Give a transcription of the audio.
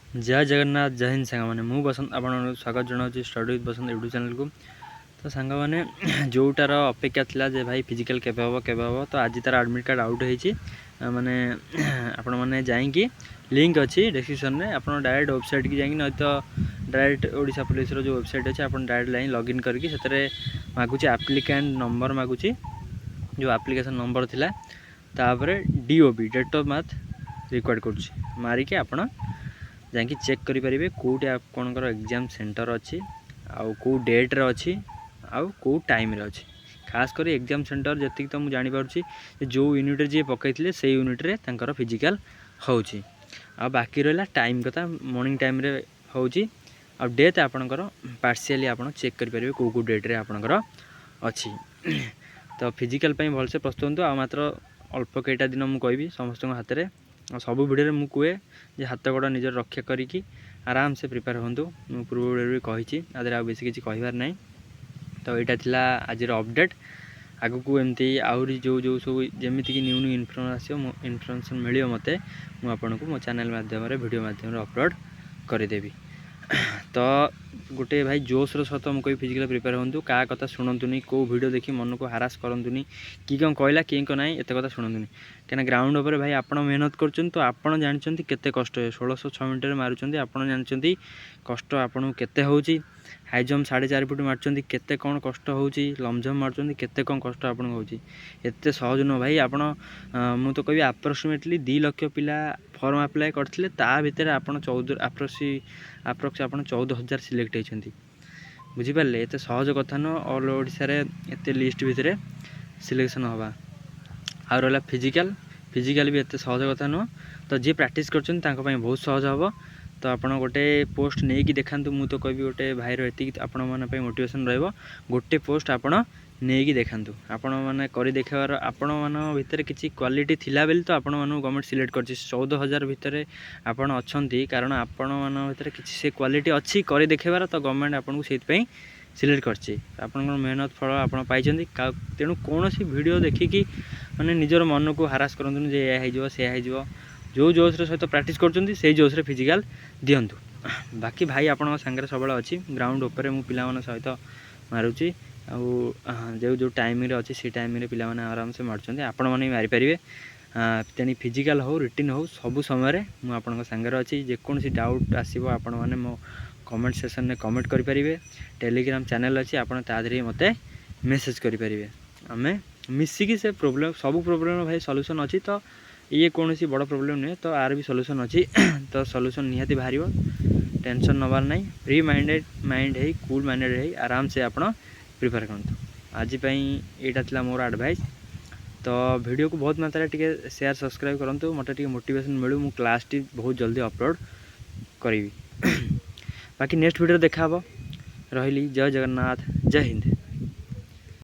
जय जगन्नाथ जय हिंद सांग मैंने मु बसंत आप स्वागत जनावि study with Basant YouTube channel को। तो सांग मैंने जोटार अपेक्षा थिला जे भाई फिजिकल केबे हम तो आज तार एडमिट कार्ड आउट होती माने आपण मैंने जाइए लिंक अच्छी डिस्क्रिप्शन में आप डायरेक्ट वेबसाइट की जाइए नहीं तो डायरेक्ट ओडिशा पुलिस जो वेबसाइट अच्छे आप डायरेक्ट लाइन लॉगिन करके से मागुची एप्लिकेंट नंबर मागुची जो एप्लिकेशन नंबर थिला तापर DOB date of birth required कर मारिके आपण जाकि चेक करेंगे कौटे आपंकर एग्जाम सेंटर अच्छी आउ कौ डेट्रे अच्छी आउ कौ टाइम रे अच्छी खास कर एग्जाम सेंटर जी तो मुझे जानीपार्सी जो यूनिट जी पकई से यूनिट्रे तांकर फिजिकल होची आ बाकी रहा टाइम कथा मॉर्निंग टाइम रे होची आ डेट आपणकर पार्शियली आप चेक करेंगे कौ कौ डेट्रे आपणकर अच्छी। तो फिजिकल भलसे प्रस्तुत आ मात्र अल्प कईटा दिन मुझे कहबी समस्त हाथ में सब भिडियो मुझे कहे जे हाथ गोड़ निजर रक्षा करी आराम से प्रिपेयर हूँ पूर्व भिडियो भी कही आदि बेस किसी कहबार ना। तो यहाँ थिला आज अपडेट आग को एमती आहरी जो जो सब जमीक न्यू न्यू इनफर्मेशन मिले मत मुझे मो चैनल माध्यम वीडियो माध्यम अपलोड करदेवी। तो गोटे भाई जोश्र सहित मुझे फिजिकल प्रिपेयर हूँ क्या कथा शुणुनी कौ वीडियो देखी मन को हारास करूनी कि कौन कहला कि ना एत कथा शुणुनी क्या ग्राउंड उपर भाई आप मेहनत कर तो आप जानते केते कष्ट 1606 मिनट मारुंट आप जानते कष्ट आपको केते होची हाई जम्प 4.5 फुट मार्चंती केते कौन कष्ट होची लंग जम्प मार्चंती केते कौन कष्ट आपको होची एते सहज न भाई आप मु तो कहि अप्रोक्सीमेटली 2 लाख पिला फॉर्म अप्लाई करथिले ता भितर आप 14 अप्रोक्स आप 14,000 सिलेक्ट होती बुझीपारे एत सहज कथा न ऑल ओडिशा रे एत लिस्ट भितर सिलेक्शन हवा आ रहा फिजिकल भी एत सहज कथा नुह। तो जी प्रैक्टिस कर बहुत सहज हम। तो आप गोटे पोस्ट नहीं कि देखा मुझे तो कह गोटे भाईर ये आपण मैंने मोटिवेशन रोटे पोस्ट आप नहीं देखा आपण मैंने कर देखार आपण मान भितर किसी क्वालिटी थिला बेली तो आपण मान गवर्नमेंट सिलेक्ट कर 14,000 भितर आपण अच्छा कारण आपण मान भितर किसी से क्वालिटी अच्छी कर देखार तो गवर्नमेंट आपको से सिलेक्ट कर मेहनत फल आप तेणु कौन सी वीडियो देखिकी मैंने निजर मन को हारास करूँ जे यह सी जो जोश सहित प्रैक्टिस कर जोश फिजिकल दिंतु। बाकी भाई आपण सांगे सब अच्छी ग्राउंड उपर मु पिला सहित मारुची जो जो टाइम अच्छी से टाइम पे आराम से मार्च आपण मैंने मारिपारे तेणी फिजिकल हो रिटिन हो सब समय मुझे सांगे अच्छी जेकोसी डाउट आसो आपण मैंने मो कमेंट सेक्शन में कमेंट करेंगे टेलीग्राम चैनल अच्छी आपड़ तादे मत मेसेज करेंगे आम मिसिकी से प्रोब्लेम सब प्रोब्लेम भाई सॉल्यूशन अच्छी। तो ये कौन सी बड़ प्रोब्लेम नुहे तो आर भी सॉल्यूशन अच्छी तो सॉल्यूशन निहाती बाहर टेंशन नबार नहीं फ्री माइंड है कूल माइंडेड है आराम से आप प्रिपेयर करूँ। आज यहाँ था मोर एडवाइस। तो वीडियो को बहुत मात्रा टे शेयर सब्सक्राइब करूँ मत मोटिवेशन मिलू मु क्लास टी बहुत जल्दी अपलोड करी। बाकी नेक्स्ट वीडियो देखा रही जय जगन्नाथ जय हिंद।